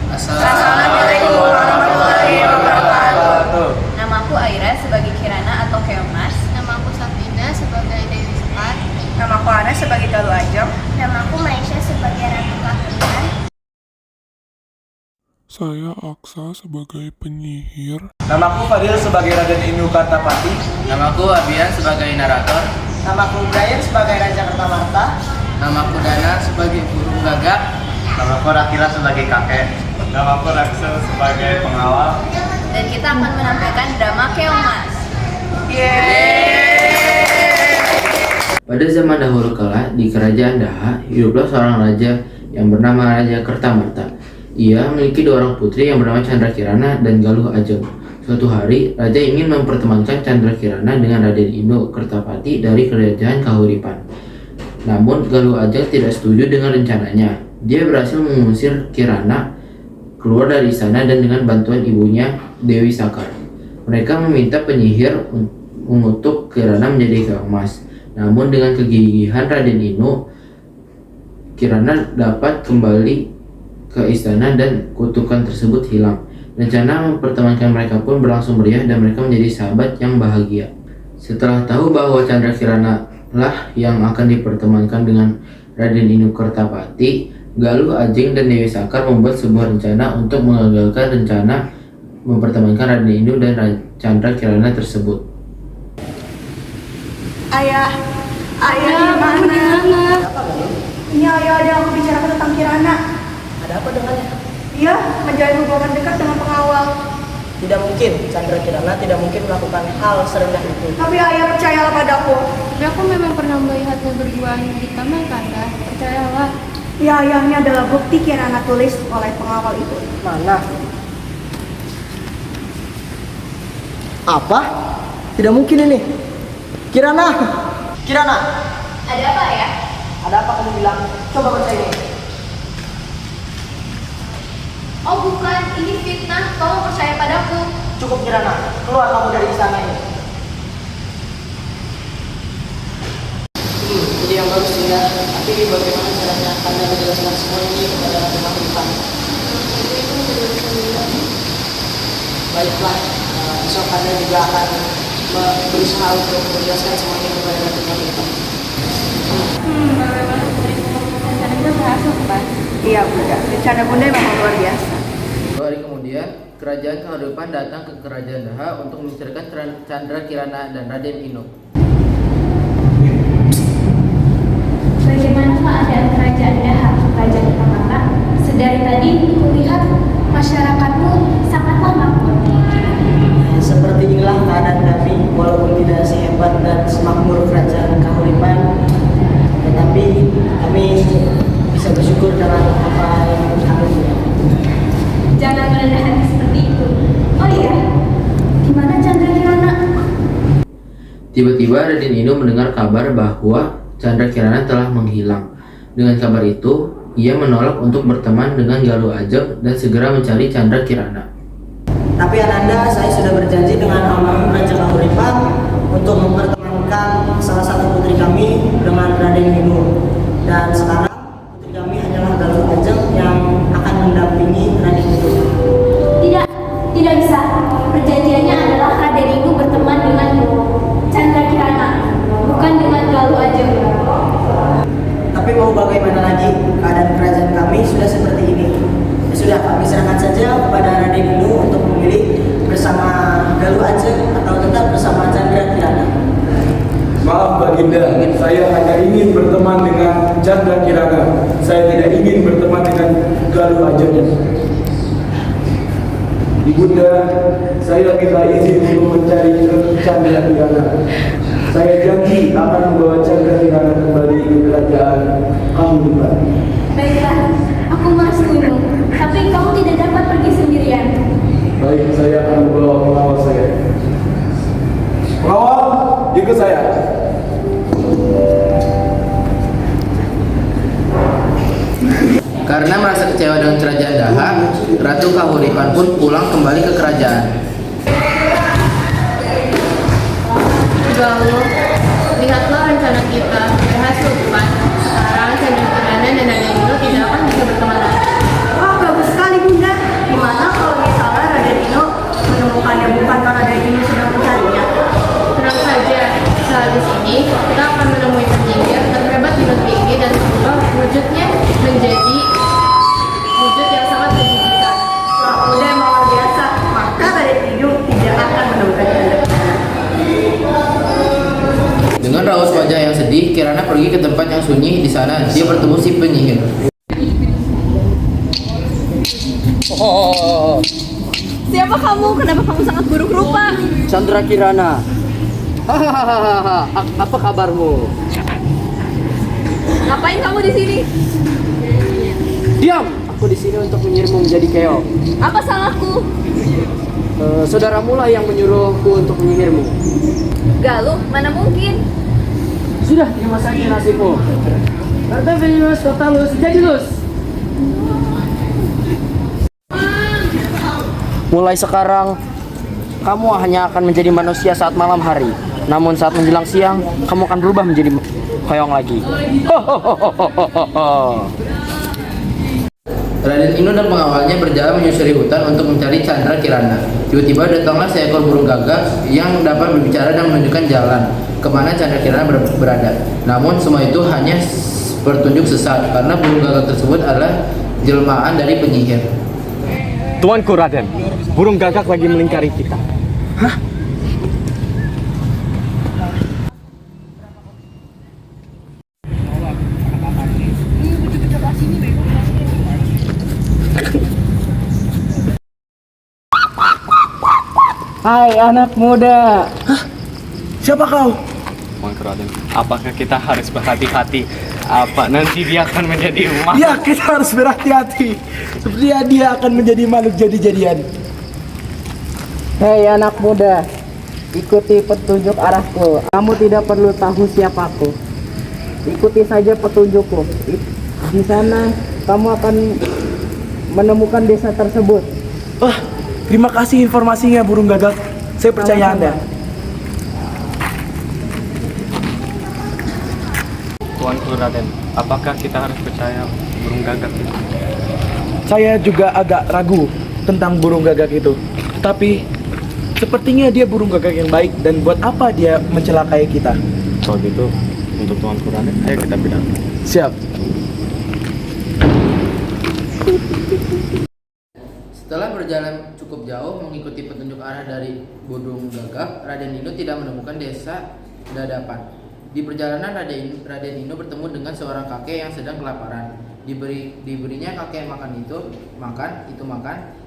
Assalamualaikum warahmatullahi wabarakatuh. Namaku Aira sebagai Kirana atau Keomas. Namaku Safina sebagai Dewi Sekar. Namaku Ana sebagai Galuh Ajeng. Namaku Maisha sebagai Ratu Kahuripan. Saya Aksa sebagai penyihir. Namaku Fadil sebagai Raden Inu Kartapati. Namaku Abian sebagai narator. Namaku Brian sebagai Raja Kertamarta. Namaku Dana sebagai burung gagak. Namaku Rakira sebagai kakek. Namaku Raksel sebagai pengawal. Dan kita akan menampilkan drama Keomas. Pada zaman dahulu kala, di kerajaan Daha, hiduplah seorang raja yang bernama Raja Kertamarta. Ia memiliki dua orang putri yang bernama Chandra Kirana dan Galuh Ajeng. Suatu hari, raja ingin mempertemankan Chandra Kirana dengan Raden Inu Kertapati dari kerajaan Kahuripan. Namun, Galuh Ajeng tidak setuju dengan rencananya. Dia berhasil mengusir Kirana keluar dari istana dan dengan bantuan ibunya, Dewi Sakar. Mereka meminta penyihir mengutuk Kirana menjadi keemas. Namun dengan kegigihan Raden Inu, Kirana dapat kembali ke istana dan kutukan tersebut hilang. Rencana mempertemankan mereka pun berlangsung meriah dan mereka menjadi sahabat yang bahagia. Setelah tahu bahwa Chandra Kirana lah yang akan dipertemankan dengan Raden Inu Kertapati, Galuh Ajeng dan Dewi Sakar membuat sebuah rencana untuk mengagalkan rencana mempertemankan Raden Inu dan Chandra Kirana tersebut. Ayah gimana? Ini ayah ada aku bicarakan tentang Kirana. Ada apa dengannya? Iya, menjalin hubungan dekat dengan pengawal. Tidak mungkin, Chandra Kirana tidak mungkin melakukan hal serendah itu. Tapi ayah percayalah padaku. Tapi aku memang pernah melihatnya berjuang di kamar Kanda. Percayalah. Ya, ayahnya adalah bukti Kirana tulis oleh pengawal itu. Mana? Apa? Tidak mungkin ini. Kirana! Kirana! Ada apa ya? Ada apa kamu bilang? Coba baca ini. Oh bukan, ini fitnah. Tolong percaya padaku. Cukup Kirana, keluar kamu dari istana ini. Jadi yang bagus ya. Tapi bagaimana caranya Anda menjelaskan semua ini kepada Ratu Kahuripan? Baiklah, besok Anda juga akan berusaha untuk menjelaskan semuanya kepada Ratu Kahuripan. Bagaimana rencananya berhasil kan? Iya bunda, rencana bunda memang luar biasa. 2 hari kemudian, kerajaan Kahuripan datang ke kerajaan Daha untuk menyingkirkan Chandra Kirana dan Raden Inu. Bagaimana keadaan kerajaan Daha, Raja Kertamarta? Sedari tadi kulihat masyarakatmu sangatlah makmur. Seperti inilah keadaan kami, walaupun tidak sehebat dan semakmur kerajaan Kahuripan, tetapi kami bisa bersyukur dengan apa yang kami punya. Jangan merendah hati seperti itu. Oh iya, gimana Chandra Kirana? Tiba-tiba Raden Inu mendengar kabar bahwa Chandra Kirana telah menghilang. Dengan kabar itu, ia menolak untuk berteman dengan Galuh Ajeng dan segera mencari Chandra Kirana. Tapi Ananda, saya sudah berjanji dengan almarhum Raja Kahuripan untuk mempertemankan salah satu putri kami dengan Raden Inu. Dan sekarang putri kami adalah Galuh Ajeng yang akan mendampingi Raden Inu. Tidak bisa. Perjanjiannya adalah Raden Inu berteman dengan Chandra Kirana, bukan dengan Galuh Ajeng. Tapi mau bagaimana lagi, keadaan kerajaan kami sudah seperti ini. Ya sudah, kami serahkan saja kepada Raden Inu untuk memilih bersama Galuh Ajeng atau tetap bersama Chandra Kirana. Maaf Baginda, saya hanya ingin berteman dengan Chandra Kirana. Saya tidak ingin berteman dengan Galuh Ajeng. Ibunda, saya minta izin untuk mencari Chandra Kirana. Saya janji akan membawa Chandra Kirana kembali ke kerajaan Kahuripan. Baiklah, aku merestuimu. Tapi kamu tidak dapat pergi sendirian. Baik, saya akan membawa pengawal saya. Pengawal, ikut saya. Karena merasa kecewa dengan kerajaan Daha, Ratu Kahuripan pun pulang kembali ke kerajaan. Galuh, lihatlah rencana kita berhasil bukan? Sekarang Chandra Kirana dan Raden Inu tidak akan bisa berteman lagi. Wah, bagus sekali bunda. Kirana pergi ke tempat yang sunyi. Di sana dia bertemu si penyihir. Siapa kamu? Kenapa kamu sangat buruk rupa? Chandra Kirana. Hahaha, apa kabarmu? Ngapain kamu di sini? Diam, aku di sini untuk menyihirmu menjadi keong. Apa salahku? Saudaramu lah yang menyuruhku untuk menyihirmu. Galuh, mana mungkin? Sudah, terima saja nasibmu. Artavenus totalus jadilus. Mulai sekarang, kamu hanya akan menjadi manusia saat malam hari. Namun saat menjelang siang, kamu akan berubah menjadi keong lagi. Raden Inu dan pengawalnya berjalan menyusuri hutan untuk mencari Chandra Kirana. Tiba-tiba datanglah seekor burung gagak yang dapat berbicara dan menunjukkan jalan kemana Chandra Kirana berada. Namun semua itu hanya petunjuk sesat karena burung gagak tersebut adalah jelmaan dari penyihir. Tuanku Raden, burung gagak lagi melingkari kita. Hah? Hai anak muda. Hah? Siapa kau? Tuanku Raden, apakah kita harus berhati-hati? Apa nanti dia akan menjadi emas? Ya, kita harus berhati-hati. Sepertinya dia akan menjadi makhluk jadi-jadian. Hei anak muda, ikuti petunjuk arahku. Kamu tidak perlu tahu siapaku. Ikuti saja petunjukku. Di sana kamu akan menemukan desa tersebut. Wah, terima kasih informasinya burung gagak. Saya percaya Anda. Tuanku Raden, apakah kita harus percaya burung gagak itu? Saya juga agak ragu tentang burung gagak itu. Tetapi sepertinya dia burung gagak yang baik, dan buat apa dia mencelakai kita? Kalau gitu, untuk Tuanku Raden, ayo kita bilang. Siap. Setelah berjalan cukup jauh mengikuti petunjuk arah dari burung gagak, Raden Inu tidak menemukan desa Dadapan. Di perjalanan Raden Inu bertemu dengan seorang kakek yang sedang kelaparan. Diberinya kakek makan.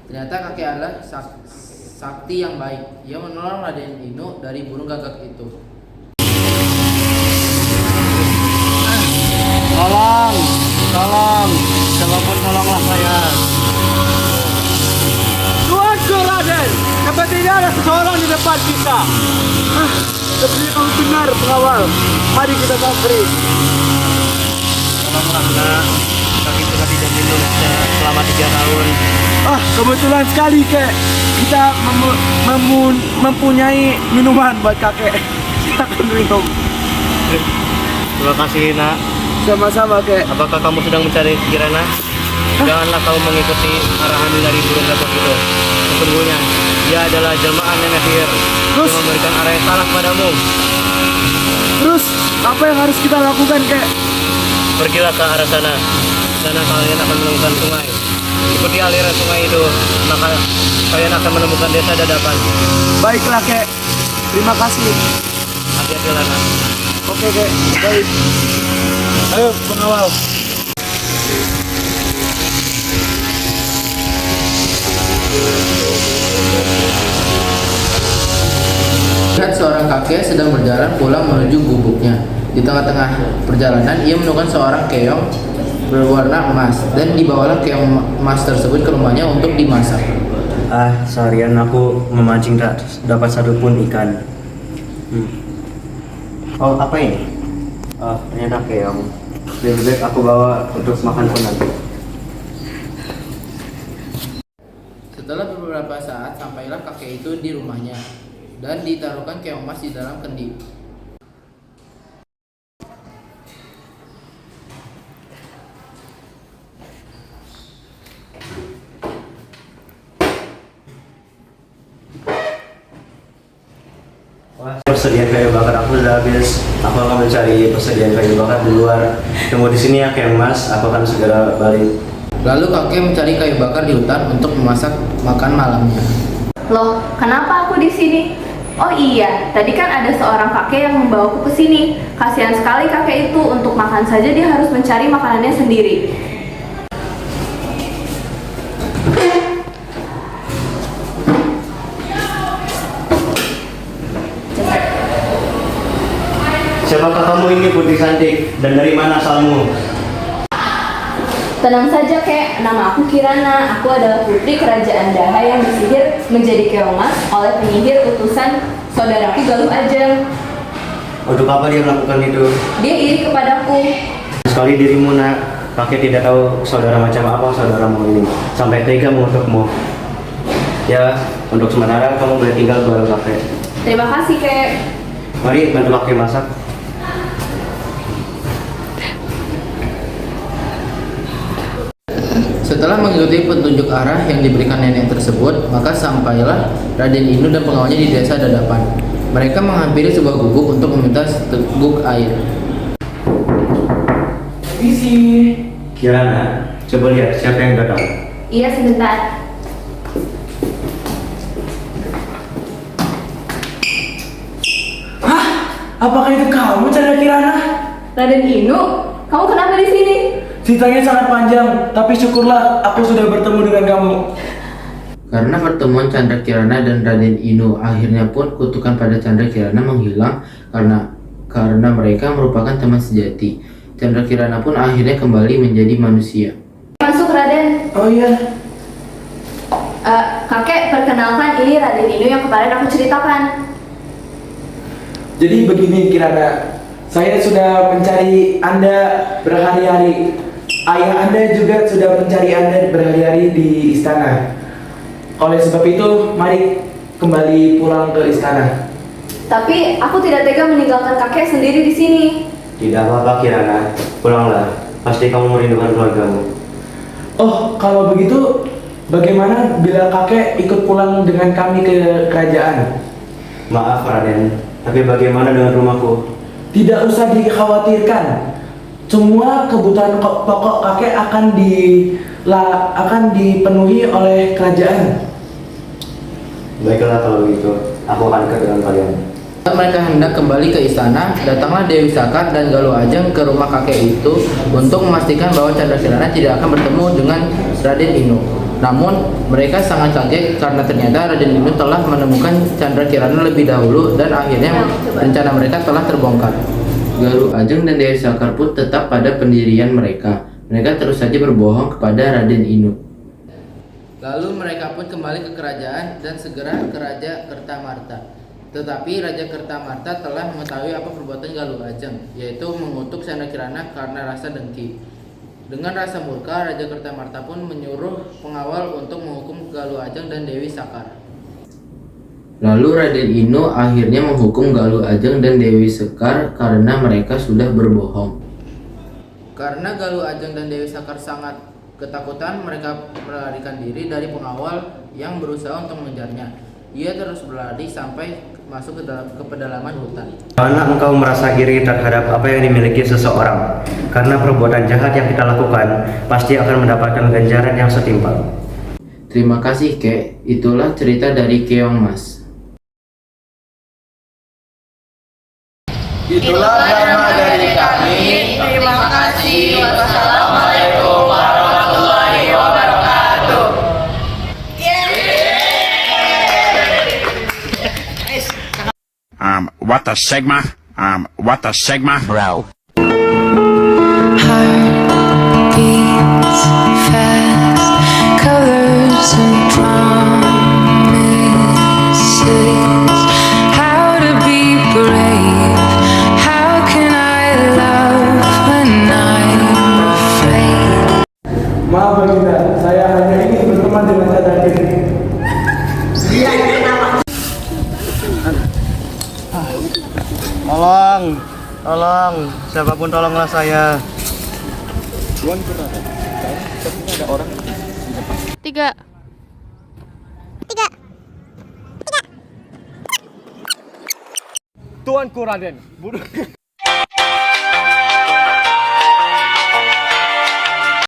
Ternyata kakek adalah sakti yang baik. Ia menolong Raden Inu dari burung gagak itu. Tolong, siapapun tolonglah saya. Tuanku Raden, sepertinya ada seseorang di depan kita. Sepertinya kamu benar, pengawal. Mari kita samperin. Tolonglah nak, kami sudah tidak di Indonesia selama 3 tahun. Kebetulan sekali kek. Kita mempunyai minuman buat kakek. Kita akan minum. Terima kasih nak. Sama-sama kek. Apakah kamu sedang mencari Kirana? Janganlah kamu mengikuti arahan dari burung gagak itu. Sesungguhnya dia adalah jelmaan nenek sihir. Dia memberikan arah yang salah padamu. Terus apa yang harus kita lakukan kek? Pergilah ke arah sana. Sana kalian akan menemukan sungai. Ikuti aliran sungai itu, maka kalian akan menemukan desa Dadapan. Baiklah kek. Terima kasih. Hati-hati lah nak. Oke kek. Baik. Ayo pengawal. Lihat seorang kakek sedang berjalan pulang menuju gubuknya. Di tengah-tengah perjalanan ia menemukan seorang keong berwarna emas dan dibawalah keong emas tersebut ke rumahnya untuk dimasak. Seharian aku memancing tak dapat satupun ikan. Oh, apa ini? Ternyata keong. Lebih baik aku bawa untuk makan pun nanti. Setelah beberapa saat sampailah kakek itu di rumahnya dan ditaruhkan keong emas di dalam kendi. Persediaan kayu bakar aku sudah habis. Aku akan mencari persediaan kayu bakar di luar. Tunggu di sini ya Kang Mas, aku akan segera balik. Lalu kakek mencari kayu bakar di hutan untuk memasak makan malamnya. Loh, kenapa aku di sini? Oh iya, tadi kan ada seorang kakek yang membawaku ke sini. Kasihan sekali kakek itu, untuk makan saja dia harus mencari makanannya sendiri. Siapakah kamu ini, putri cantik? Dan dari mana asalmu? Tenang saja kek, nama aku Kirana. Aku adalah putri kerajaan Daha yang disihir menjadi keong emas oleh penyihir utusan saudaraku Galuh Ajeng. Untuk apa dia melakukan itu? Dia iri kepadaku. Sekali dirimu nak, kakek tidak tahu saudara macam apa saudaramu ini sampai tega mengutukmu. Ya, untuk sementara kamu boleh tinggal bareng kakek. Terima kasih kek. Mari bantu kakek masak. Setelah mengikuti petunjuk arah yang diberikan nenek tersebut, maka sampailah Raden Inu dan pengawalnya di desa Dadapan. Mereka menghampiri sebuah gubuk untuk meminta seteguk air. Isi. Kirana, coba lihat siapa yang datang. Iya, sebentar. Hah? Apakah itu kamu, Chandra Kirana? Raden Inu, kamu kenapa di sini? Ceritanya sangat panjang, tapi syukurlah aku sudah bertemu dengan kamu. Karena pertemuan Chandra Kirana dan Raden Inu, akhirnya pun kutukan pada Chandra Kirana menghilang karena mereka merupakan teman sejati. Chandra Kirana pun akhirnya kembali menjadi manusia. Masuk Raden. Oh iya. Kakek, perkenalkan ini Raden Inu yang kemarin aku ceritakan. Jadi begini Kirana, saya sudah mencari Anda berhari-hari. Ayah Anda juga sudah mencari Anda berhari-hari di istana. Oleh sebab itu, mari kembali pulang ke istana. Tapi aku tidak tega meninggalkan kakek sendiri di sini. Tidak apa-apa Kirana, pulanglah. Pasti kamu merindukan keluargamu. Oh, kalau begitu, bagaimana bila kakek ikut pulang dengan kami ke kerajaan? Maaf Raden, tapi bagaimana dengan rumahku? Tidak usah dikhawatirkan. Semua kebutuhan pokok kakek akan dipenuhi oleh kerajaan. Baiklah kalau begitu, aku akan dekat dengan kalian. Saat mereka hendak kembali ke istana, datanglah Dewi Sakar dan Galuh Ajeng ke rumah kakek itu untuk memastikan bahwa Chandra Kirana tidak akan bertemu dengan Raden Inu. Namun, mereka sangat kaget karena ternyata Raden Inu telah menemukan Chandra Kirana lebih dahulu dan akhirnya rencana mereka telah terbongkar. Galuh Ajeng dan Dewi Sakar pun tetap pada pendirian mereka. Mereka terus saja berbohong kepada Raden Inu. Lalu mereka pun kembali ke kerajaan dan segera ke Raja Kertamarta. Tetapi Raja Kertamarta telah mengetahui apa perbuatan Galuh Ajeng, yaitu mengutuk Chandra Kirana karena rasa dengki. Dengan rasa murka, Raja Kertamarta pun menyuruh pengawal untuk menghukum Galuh Ajeng dan Dewi Sakar. Lalu Raden Inu akhirnya menghukum Galuh Ajeng dan Dewi Sekar karena mereka sudah berbohong. Karena Galuh Ajeng dan Dewi Sakar sangat ketakutan, mereka melarikan diri dari pengawal yang berusaha untuk mengejarnya. Ia terus berlari sampai masuk ke pedalaman hutan. Karena engkau merasa iri terhadap apa yang dimiliki seseorang, karena perbuatan jahat yang kita lakukan pasti akan mendapatkan ganjaran yang setimpal. Terima kasih Kek, itulah cerita dari Keong Mas. Itulah drama dari kami. Terima kasih. Wassalamualaikum warahmatullahi wabarakatuh. What the Sigma? What the Sigma? Bro. Heart beats fast, colors and promises. How to be brave? How can I love when I'm afraid? Maaf Baginda, saya hanya ingin berteman dengan Chandra Kirana. Tolong, siapapun tolonglah saya. Tiga. Tuanku Raden,